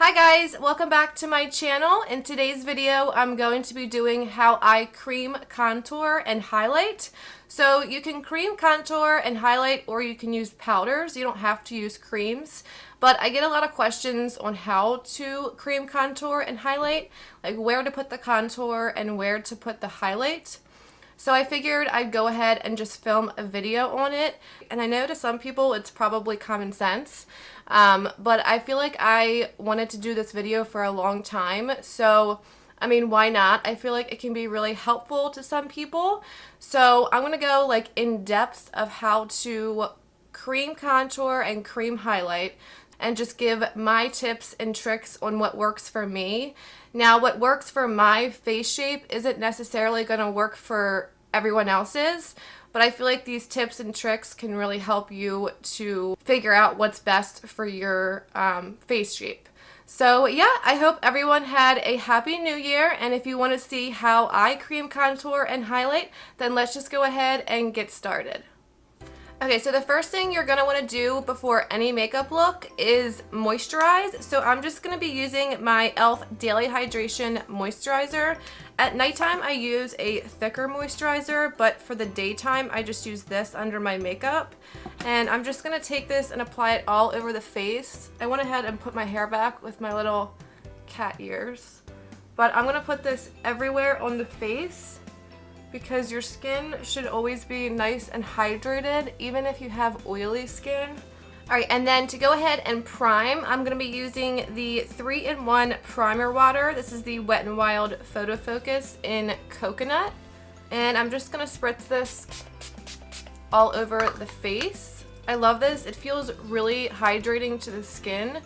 Hi guys, welcome back to my channel. In today's video, I'm going to be doing how I cream, contour, and highlight. So you can cream, contour, and highlight, or you can use powders. You don't have to use creams. But I get a lot of questions on how to cream, contour, and highlight, like where to put the contour and where to put the highlight. So I figured I'd go ahead and just film a video on it. And I know to some people it's probably common sense, but I feel like I wanted to do this video for a long time. So, I mean, why not? I feel like it can be really helpful to some people. So I'm going to go like in depth of how to cream contour and cream highlight, and just give my tips and tricks on what works for me. Now, what works for my face shape isn't necessarily going to work for everyone else's, but I feel like these tips and tricks can really help you to figure out what's best for your face shape. So yeah, I hope everyone had a happy new year, and if you want to see how I cream, contour, and highlight, then let's just go ahead and get started. Okay, so the first thing you're going to want to do before any makeup look is moisturize. So I'm just going to be using my e.l.f. Daily Hydration Moisturizer. At nighttime, I use a thicker moisturizer, but for the daytime, I just use this under my makeup. And I'm just going to take this and apply it all over the face. I went ahead and put my hair back with my little cat ears. But I'm going to put this everywhere on the face, because your skin should always be nice and hydrated, even if you have oily skin. All right, and then to go ahead and prime, I'm gonna be using the 3-in-1 primer water. This is the Wet n Wild Photo Focus in Coconut. And I'm just gonna spritz this all over the face. I love this. It feels really hydrating to the skin,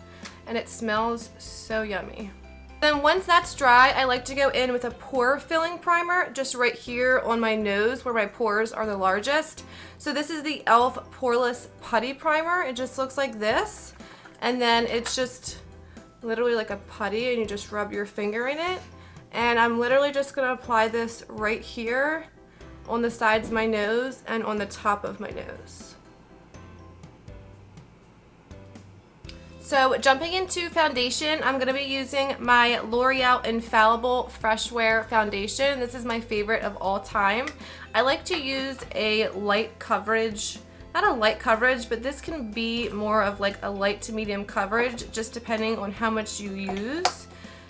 and it smells so yummy. Then once that's dry, I like to go in with a pore filling primer just right here on my nose where my pores are the largest. So this is the e.l.f. Poreless Putty Primer. It just looks like this. And then it's just literally like a putty, and you just rub your finger in it. And I'm literally just going to apply this right here on the sides of my nose and on the top of my nose. So jumping into foundation, I'm going to be using my L'Oreal Infallible Fresh Wear Foundation. This is my favorite of all time. I like to use a light coverage, not a light coverage, but this can be more of like a light to medium coverage, just depending on how much you use.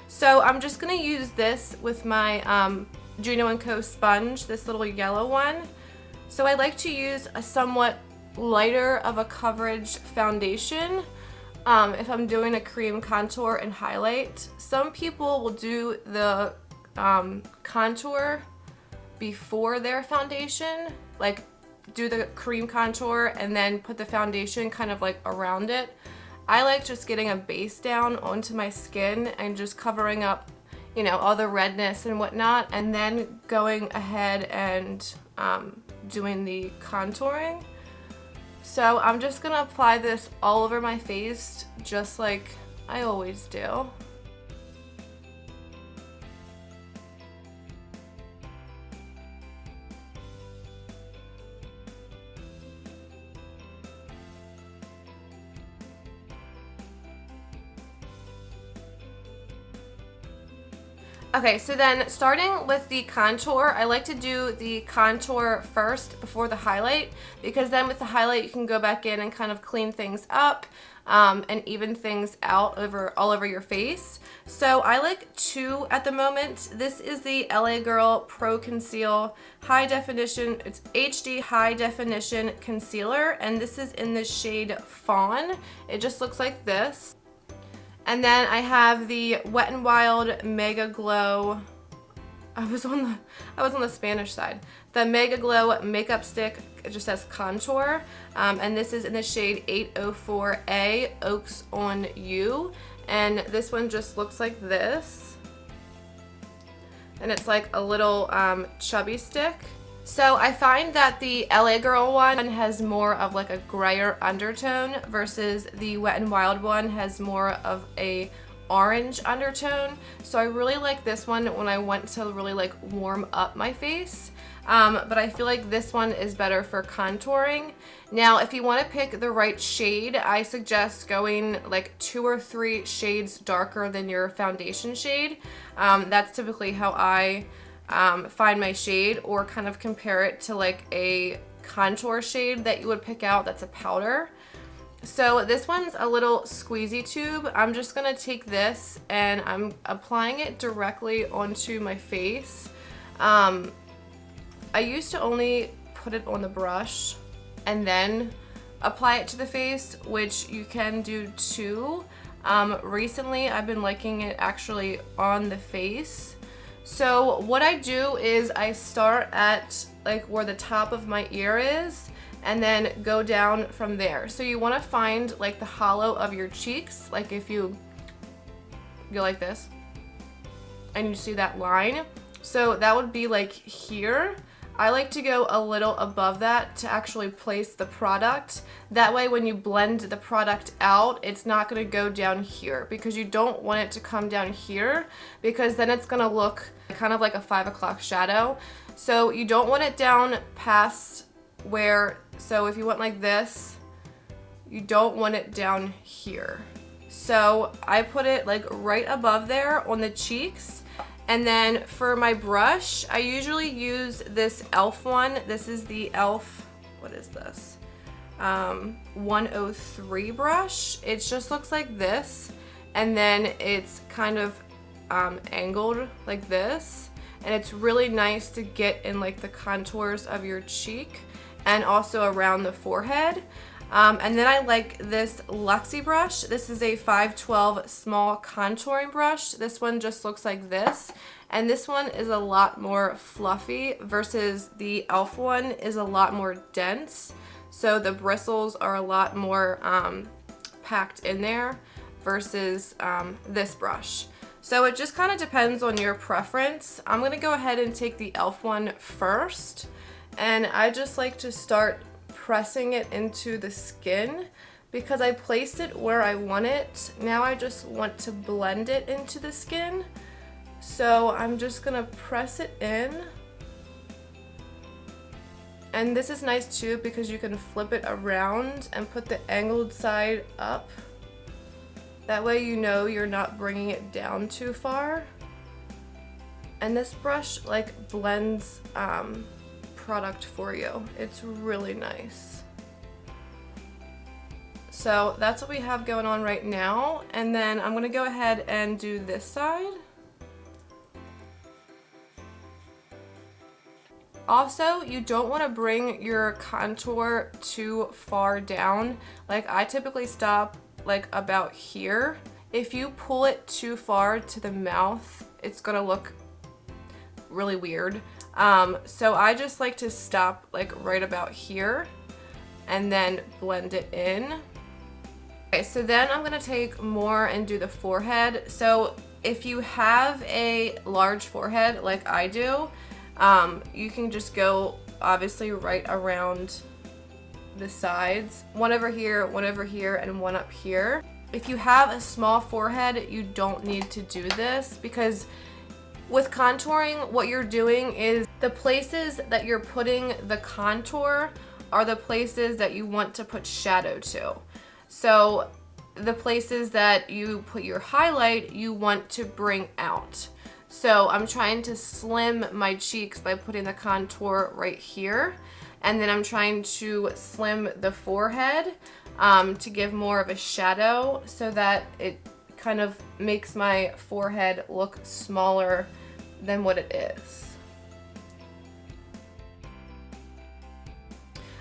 So I'm just going to use this with my Juno & Co. sponge, this little yellow one. So I like to use a somewhat lighter of a coverage foundation if I'm doing a cream, contour, and highlight. Some people will do the contour before their foundation, like do the cream contour and then put the foundation kind of like around it. I like just getting a base down onto my skin and just covering up, you know, all the redness and whatnot, and then going ahead and doing the contouring. So I'm just going to apply this all over my face, just like I always do. Okay, so then starting with the contour, I like to do the contour first before the highlight, because then with the highlight you can go back in and kind of clean things up and even things out all over your face. So I like two at the moment. This is the LA Girl Pro Conceal High Definition, it's HD High Definition Concealer, and this is in the shade Fawn. It just looks like this. And then I have the Wet n Wild Mega Glow. I was on the Spanish side. The Mega Glow Makeup Stick. It just says contour, and this is in the shade 804A Oaks on You. And this one just looks like this. And it's like a little chubby stick. So I find that the LA Girl one has more of like a grayer undertone versus the Wet n Wild one has more of a orange undertone. So I really like this one when I want to really like warm up my face. But I feel like this one is better for contouring. Now, if you want to pick the right shade, I suggest going like 2 or 3 shades darker than your foundation shade. That's typically how I find my shade, or kind of compare it to like a contour shade that you would pick out that's a powder. So this one's a little squeezy tube. I'm just gonna take this and I'm applying it directly onto my face. I used to only put it on the brush and then apply it to the face, which you can do too. Recently I've been liking it actually on the face. So what I do is I start at like where the top of my ear is and then go down from there. So you want to find like the hollow of your cheeks, like if you go like this and you see that line, so that would be like here. I like to go a little above that to actually place the product. That way when you blend the product out, it's not going to go down here, because you don't want it to come down here, because then it's going to look kind of like a 5 o'clock shadow. So you don't want it down past where, so if you went like this, you don't want it down here. So I put it like right above there on the cheeks. And then for my brush, I usually use this e.l.f. one. This is the e.l.f., what is this? 103 brush. It just looks like this. And then it's kind of angled like this. And it's really nice to get in like the contours of your cheek and also around the forehead. And then I like this Luxie brush. This is a 512 small contouring brush. This one just looks like this. And this one is a lot more fluffy versus the e.l.f. one is a lot more dense. So the bristles are a lot more packed in there versus this brush. So it just kind of depends on your preference. I'm going to go ahead and take the e.l.f. one first. And I just like to start pressing it into the skin because I placed it where I want it. Now I just want to blend it into the skin. So I'm just gonna press it in. And this is nice too because you can flip it around and put the angled side up. That way you know you're not bringing it down too far. And this brush like blends product for you. It's really nice. So that's what we have going on right now. And then I'm gonna go ahead and do this side. Also, you don't want to bring your contour too far down. Like I typically stop like about here. If you pull it too far to the mouth, it's gonna look really weird. So I just like to stop like right about here and then blend it in. Okay, so then I'm gonna take more and do the forehead. So if you have a large forehead like I do, you can just go obviously right around the sides, one over here, and one up here. If you have a small forehead, you don't need to do this because with contouring, what you're doing is the places that you're putting the contour are the places that you want to put shadow to. So the places that you put your highlight, you want to bring out. So I'm trying to slim my cheeks by putting the contour right here. And then I'm trying to slim the forehead to give more of a shadow so that it kind of makes my forehead look smaller than what it is.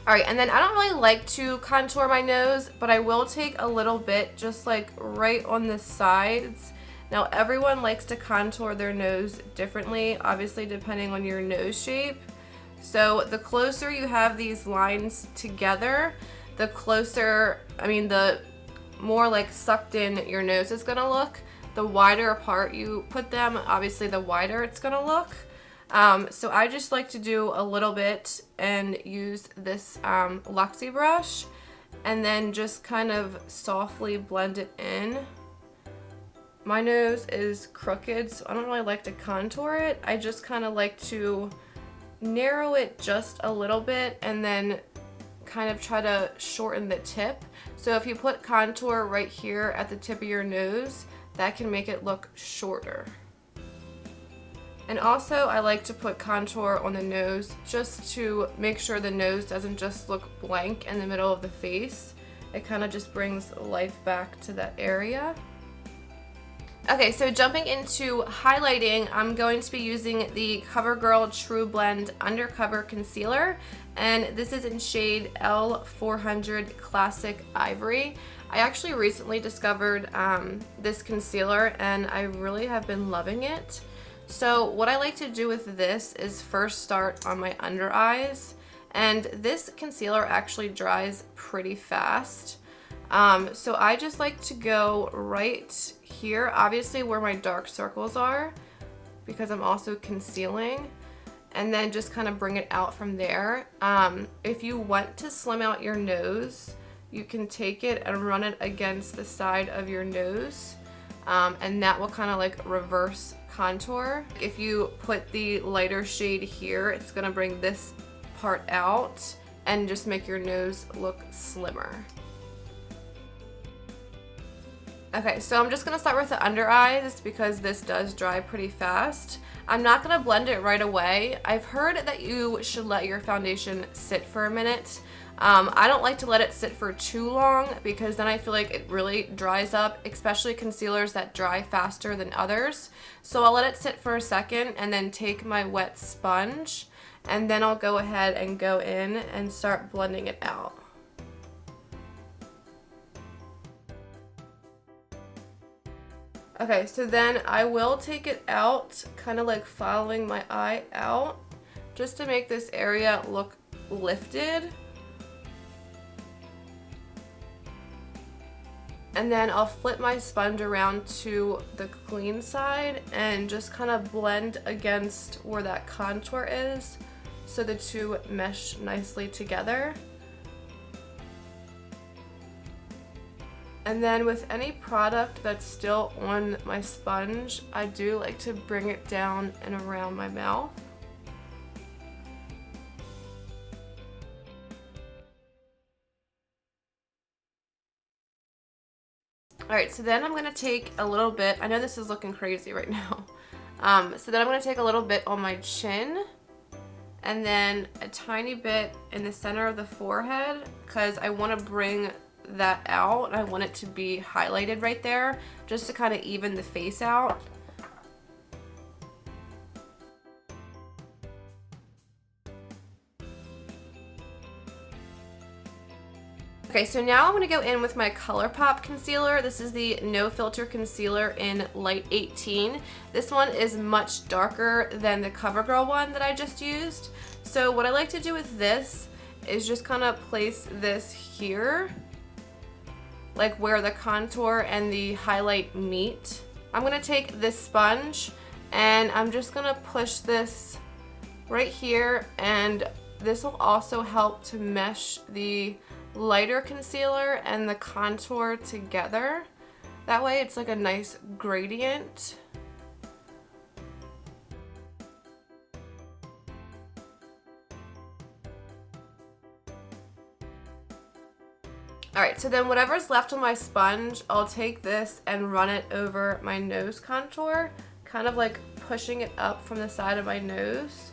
Alright, and then I don't really like to contour my nose, but I will take a little bit just like right on the sides. Now everyone likes to contour their nose differently, obviously depending on your nose shape. So the closer you have these lines together, the closer, the more like sucked in your nose is gonna look. The wider apart you put them, obviously the wider it's gonna look. So I just like to do a little bit and use this Luxie brush and then just kind of softly blend it in. my nose is crooked, so I don't really like to contour it. I just kind of like to narrow it just a little bit and then kind of try to shorten the tip. So if you put contour right here at the tip of your nose, that can make it look shorter. And also I like to put contour on the nose just to make sure the nose doesn't just look blank in the middle of the face. It kind of just brings life back to that area. Okay, so jumping into highlighting, I'm going to be using the CoverGirl True Blend Undercover Concealer, and this is in shade L400 Classic Ivory. I actually recently discovered this concealer and I really have been loving it. So what I like to do with this is first start on my under eyes, and this concealer actually dries pretty fast. So I just like to go right here, obviously where my dark circles are, because I'm also concealing, and then just kind of bring it out from there. If you want to slim out your nose, you can take it and run it against the side of your nose, and that will kind of like reverse contour. If you put the lighter shade here, it's gonna bring this part out and just make your nose look slimmer. Okay, so I'm just gonna start with the under eyes because this does dry pretty fast. I'm not gonna blend it right away. I've heard that you should let your foundation sit for a minute. I don't like to let it sit for too long because then I feel like it really dries up, especially concealers that dry faster than others. So I'll let it sit for a second and then take my wet sponge, and then I'll go ahead and go in and start blending it out. Okay, so then I will take it out, kind of like following my eye out, just to make this area look lifted. And then I'll flip my sponge around to the clean side and just kind of blend against where that contour is so the two mesh nicely together. And then with any product that's still on my sponge, I do like to bring it down and around my mouth. Alright, so then I'm going to take a little bit, I know this is looking crazy right now, so then I'm going to take a little bit on my chin, and then a tiny bit in the center of the forehead, because I want to bring that out. I want it to be highlighted right there, just to kind of even the face out. Okay, so now I'm going to go in with my ColourPop concealer. This is the No Filter Concealer in Light 18. This one is much darker than the CoverGirl one that I just used. So what I like to do with this is just kind of place this here, like where the contour and the highlight meet. I'm going to take this sponge and I'm just going to push this right here, and this will also help to mesh the lighter concealer and the contour together. That way it's like a nice gradient. Alright, so then whatever's left on my sponge, I'll take this and run it over my nose contour, kind of like pushing it up from the side of my nose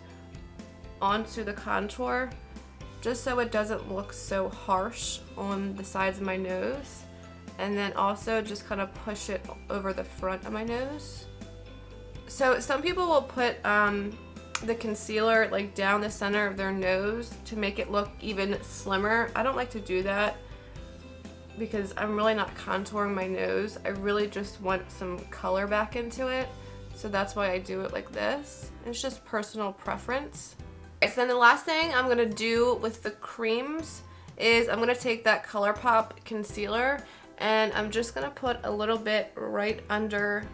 onto the contour, just so it doesn't look so harsh on the sides of my nose. And then also just kind of push it over the front of my nose. So some people will put the concealer like down the center of their nose to make it look even slimmer. I don't like to do that because I'm really not contouring my nose. I really just want some color back into it. So that's why I do it like this. It's just personal preference. So then the last thing I'm going to do with the creams is I'm going to take that ColourPop concealer and I'm just going to put a little bit right under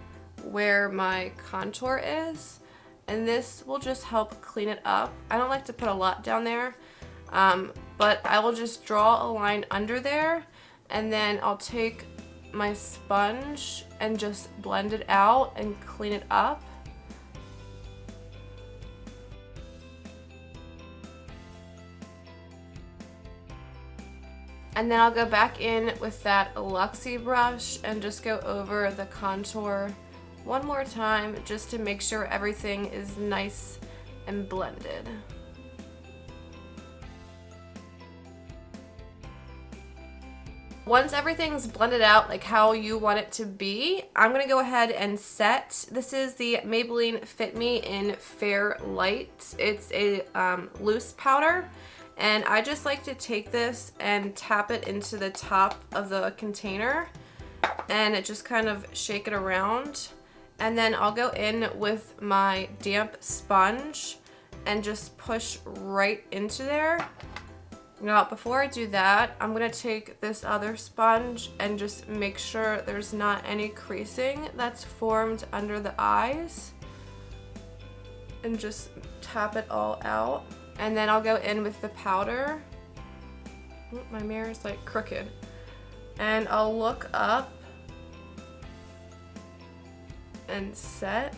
where my contour is, and this will just help clean it up. I don't like to put a lot down there, but I will just draw a line under there, and then I'll take my sponge and just blend it out and clean it up. And then I'll go back in with that Luxie brush and just go over the contour one more time just to make sure everything is nice and blended. Once everything's blended out like how you want it to be, I'm going to go ahead and set. This is the Maybelline Fit Me in Fair Light. It's a loose powder. And I just like to take this and tap it into the top of the container and just kind of shake it around. And then I'll go in with my damp sponge and just push right into there. Now, before I do that, I'm going to take this other sponge and just make sure there's not any creasing that's formed under the eyes. And just tap it all out. And then I'll go in with the powder. Ooh, my mirror is like crooked. And I'll look up and set.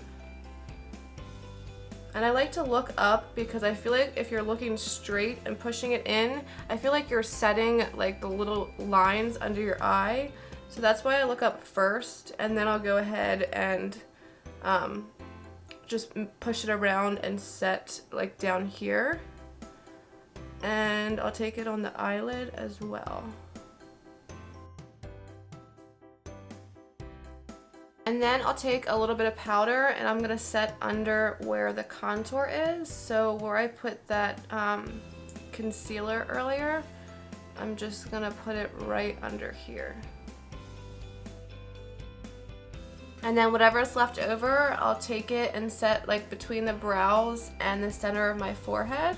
And I like to look up because I feel like if you're looking straight and pushing it in, I feel like you're setting like the little lines under your eye. So that's why I look up first, and then I'll go ahead and just push it around and set like down here. And I'll take it on the eyelid as well. And then I'll take a little bit of powder and I'm gonna set under where the contour is. So where I put that concealer earlier, I'm just gonna put it right under here. And then whatever's left over, I'll take it and set like between the brows and the center of my forehead.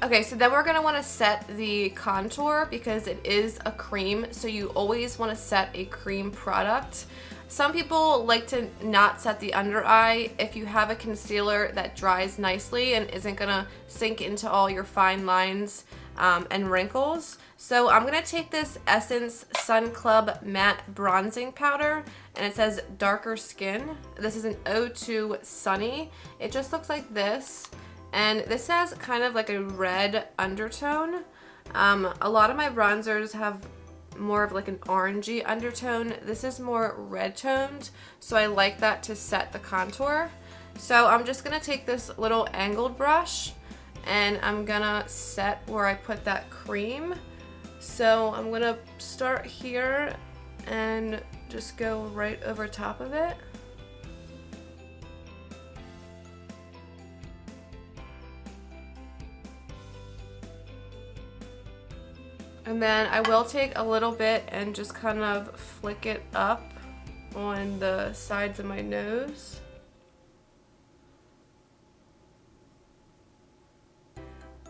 Okay, so then we're going to want to set the contour because it is a cream, so you always want to set a cream product. Some people like to not set the under eye if you have a concealer that dries nicely and isn't going to sink into all your fine lines and wrinkles. So I'm going to take this Essence Sun Club Matte Bronzing Powder, and it says Darker Skin. This is an 02 Sunny. It just looks like this. And this has kind of like a red undertone. A lot of my bronzers have more of like an orangey undertone. This is more red toned, so I like that to set the contour. So I'm just gonna take this little angled brush and I'm gonna set where I put that cream. So I'm gonna start here and just go right over top of it. And then I will take a little bit and just kind of flick it up on the sides of my nose.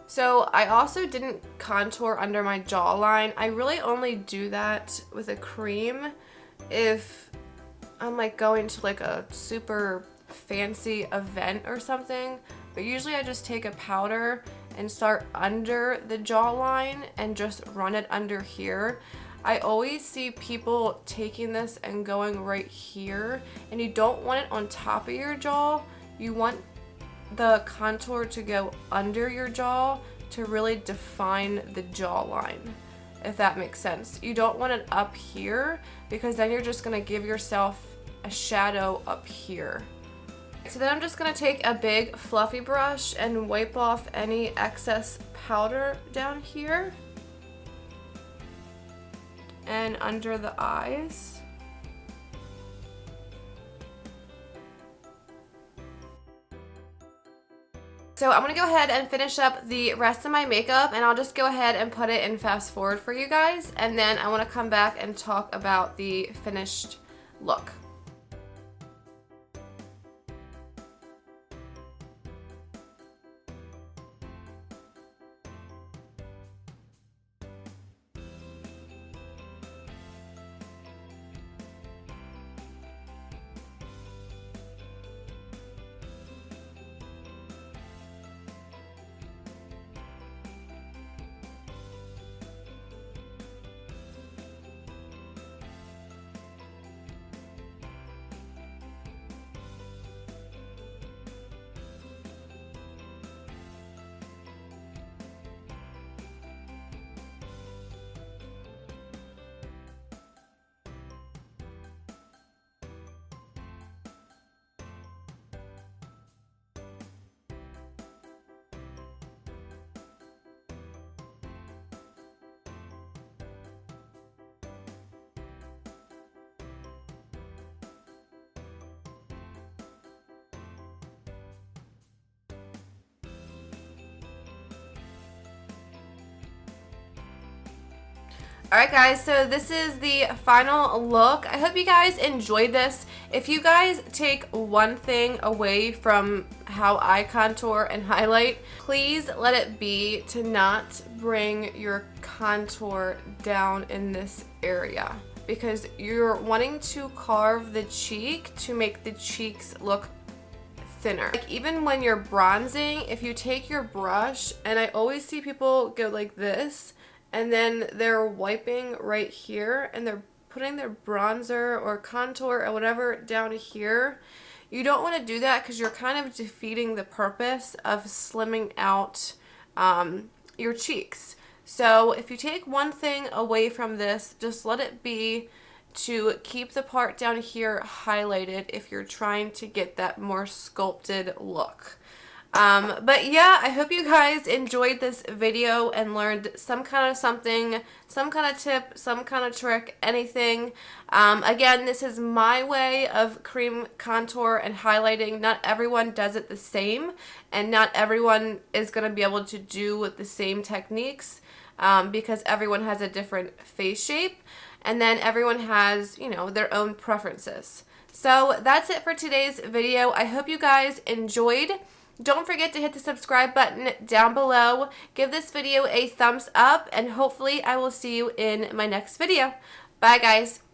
So I also didn't contour under my jawline. I really only do that with a cream if I'm like going to like a super fancy event or something. But usually I just take a powder and start under the jawline and just run it under here. I always see people taking this and going right here, and you don't want it on top of your jaw. You want the contour to go under your jaw to really define the jawline, if that makes sense. You don't want it up here because then you're just gonna give yourself a shadow up here. So then I'm just going to take a big fluffy brush and wipe off any excess powder down here and under the eyes. So I'm going to go ahead and finish up the rest of my makeup, and I'll just go ahead and put it in fast forward for you guys, and then I want to come back and talk about the finished look. Alright guys, so this is the final look. I hope you guys enjoyed this. If you guys take one thing away from how I contour and highlight, please let it be to not bring your contour down in this area, because you're wanting to carve the cheek to make the cheeks look thinner. Like even when you're bronzing, if you take your brush, and I always see people go like this, and then they're wiping right here and they're putting their bronzer or contour or whatever down here. You don't want to do that because you're kind of defeating the purpose of slimming out your cheeks. So if you take one thing away from this, just let it be to keep the part down here highlighted if you're trying to get that more sculpted look. But yeah, I hope you guys enjoyed this video and learned some kind of something, some kind of tip, some kind of trick, anything. Again, this is my way of cream contour and highlighting. Not everyone does it the same, and not everyone is going to be able to do the same techniques because everyone has a different face shape, and then everyone has, you know, their own preferences. So that's it for today's video. I hope you guys enjoyed. Don't forget to hit the subscribe button down below. Give this video a thumbs up, and hopefully I will see you in my next video. Bye, guys.